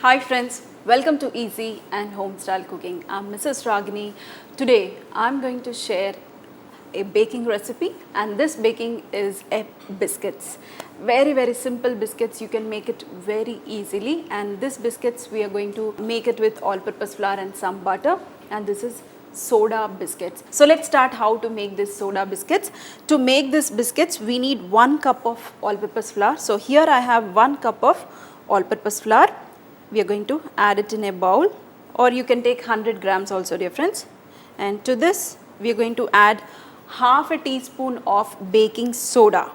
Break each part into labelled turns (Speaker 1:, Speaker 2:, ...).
Speaker 1: Hi friends, welcome to Easy and Home Style Cooking. I'm Mrs. Ragini. Today I'm going to share a baking recipe, and this baking is a biscuits. Very simple biscuits. You can make it very easily, and this biscuits we are going to make it with all-purpose flour and some butter, and this is soda biscuits. So let's start how to make this soda biscuits. To make this biscuits we need 1 cup of all-purpose flour. So here I have 1 cup of all-purpose flour. We are going to add it in a bowl, or you can take 100 grams also, dear friends. And to this we are going to add half a teaspoon of baking soda.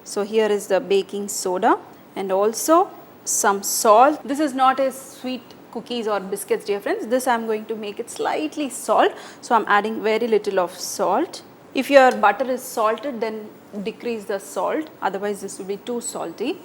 Speaker 1: So here is the baking soda, and also some salt. This is not a sweet cookies or biscuits, dear friends. This I am going to make it slightly salt, so I am adding very little of salt. If your butter is salted, then decrease the salt, otherwise this will be too salty.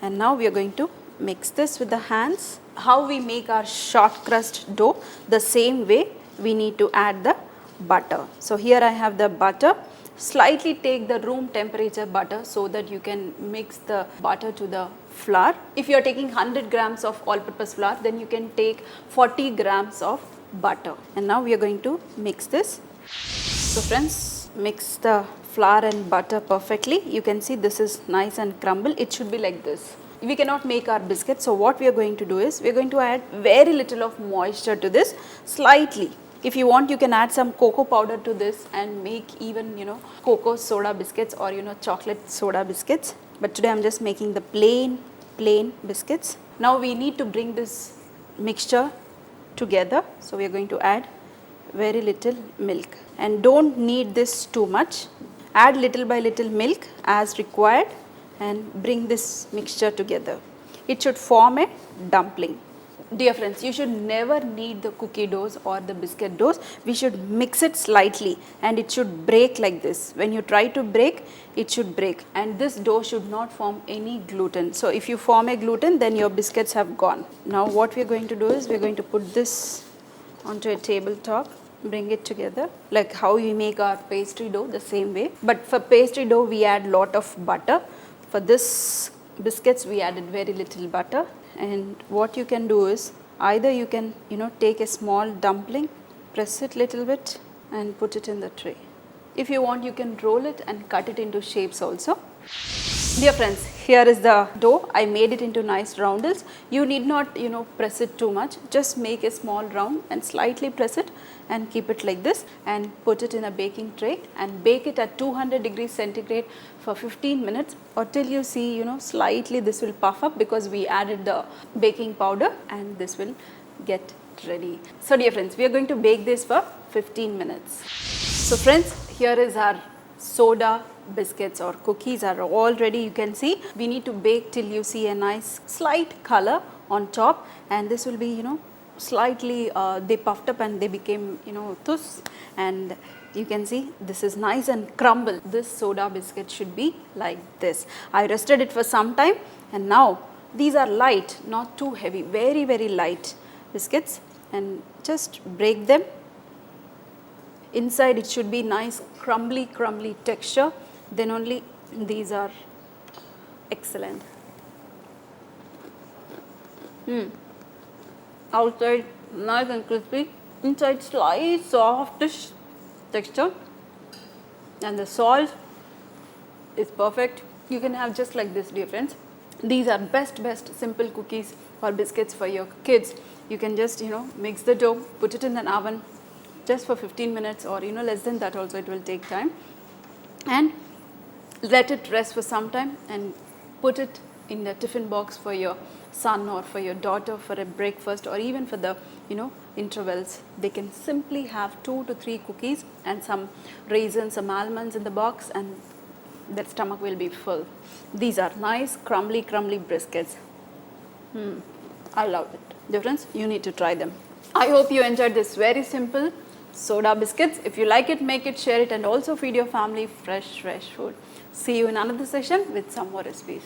Speaker 1: And now we are going to mix this with the hands. How we make our short crust dough, the same way we need to add the butter. So here I have the butter. Slightly take the room temperature butter so that you can mix the butter to the flour. If you are taking 100 grams of all-purpose flour, then you can take 40 grams of butter. And now we are going to mix this. So friends, mix the flour and butter perfectly. You can see this is nice and crumble. It should be like this. We cannot make our biscuits, so what we are going to do is we are going to add very little of moisture to this, slightly. If you want, you can add some cocoa powder to this and make even cocoa soda biscuits, or chocolate soda biscuits. But today I am just making the plain biscuits. Now we need to bring this mixture together, so we are going to add very little milk, and don't knead this too much. Add little by little milk as required and bring this mixture together. It should form a dumpling. Dear friends, you should never knead the cookie doughs or the biscuit doughs. We should mix it slightly, and it should break like this. When you try to break, it should break, and this dough should not form any gluten. So if you form a gluten, then your biscuits have gone. Now what we are going to do is we are going to put this onto a tabletop. Bring it together like how we make our pastry dough, the same way. But for pastry dough we add lot of butter. For this biscuits we added very little butter. And what you can do is either you can take a small dumpling, press it little bit and put it in the tray. If you want, you can roll it and cut it into shapes also. Dear friends, here is the dough. I made it into nice roundels. You need not press it too much. Just make a small round and slightly press it and keep it like this, and put it in a baking tray and bake it at 200 degrees centigrade for 15 minutes, or till you see slightly this will puff up, because we added the baking powder, and this will get ready. So dear friends, we are going to bake this for 15 minutes. So friends, here is our soda biscuits or cookies are all ready. You can see we need to bake till you see a nice slight color on top, and this will be slightly they puffed up and they became tus, and you can see this is nice and crumble. This soda biscuit should be like this. I rested it for some time, and now these are light, not too heavy, very light biscuits, and just break them. Inside it should be nice crumbly texture, then only these are excellent. Outside nice and crispy, inside slight softish texture, and the salt is perfect. You can have just like this, dear friends. These are best simple cookies or biscuits for your kids. You can just mix the dough, put it in an oven just for 15 minutes, or less than that also, it will take time, and let it rest for some time, and put it in the tiffin box for your son or for your daughter for a breakfast, or even for the intervals. They can simply have 2 to 3 cookies and some raisins, some almonds in the box, and their stomach will be full. These are nice crumbly biscuits. I love it. Dear friends, you need to try them. I hope you enjoyed this very simple soda biscuits. If you like it, make it, share it, and also feed your family fresh food. See you in another session with some more recipes.